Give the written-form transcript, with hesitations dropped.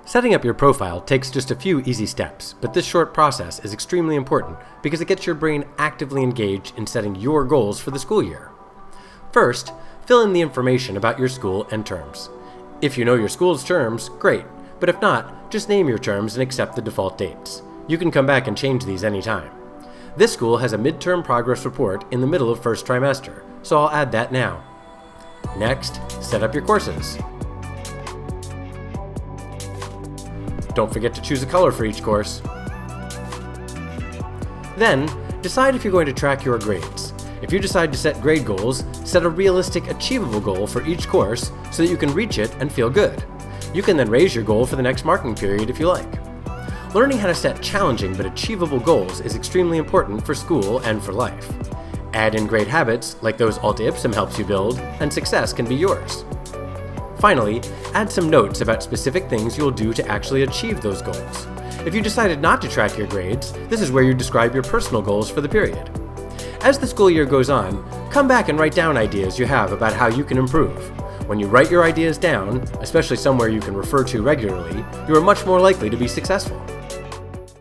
Setting up your profile takes just a few easy steps, but this short process is extremely important because it gets your brain actively engaged in setting your goals for the school year. First, fill in the information about your school and terms. If you know your school's terms, great, but if not, just name your terms and accept the default dates. You can come back and change these anytime. This school has a midterm progress report in the middle of first trimester, so I'll add that now. Next, set up your courses. Don't forget to choose a color for each course. Then, decide if you're going to track your grades. If you decide to set grade goals, set a realistic, achievable goal for each course so that you can reach it and feel good. You can then raise your goal for the next marking period if you like. Learning how to set challenging but achievable goals is extremely important for school and for life. Add in great habits, like those Alta Ipsum helps you build, and success can be yours. Finally, add some notes about specific things you'll do to actually achieve those goals. If you decided not to track your grades, this is where you describe your personal goals for the period. As the school year goes on, come back and write down ideas you have about how you can improve. When you write your ideas down, especially somewhere you can refer to regularly, you are much more likely to be successful.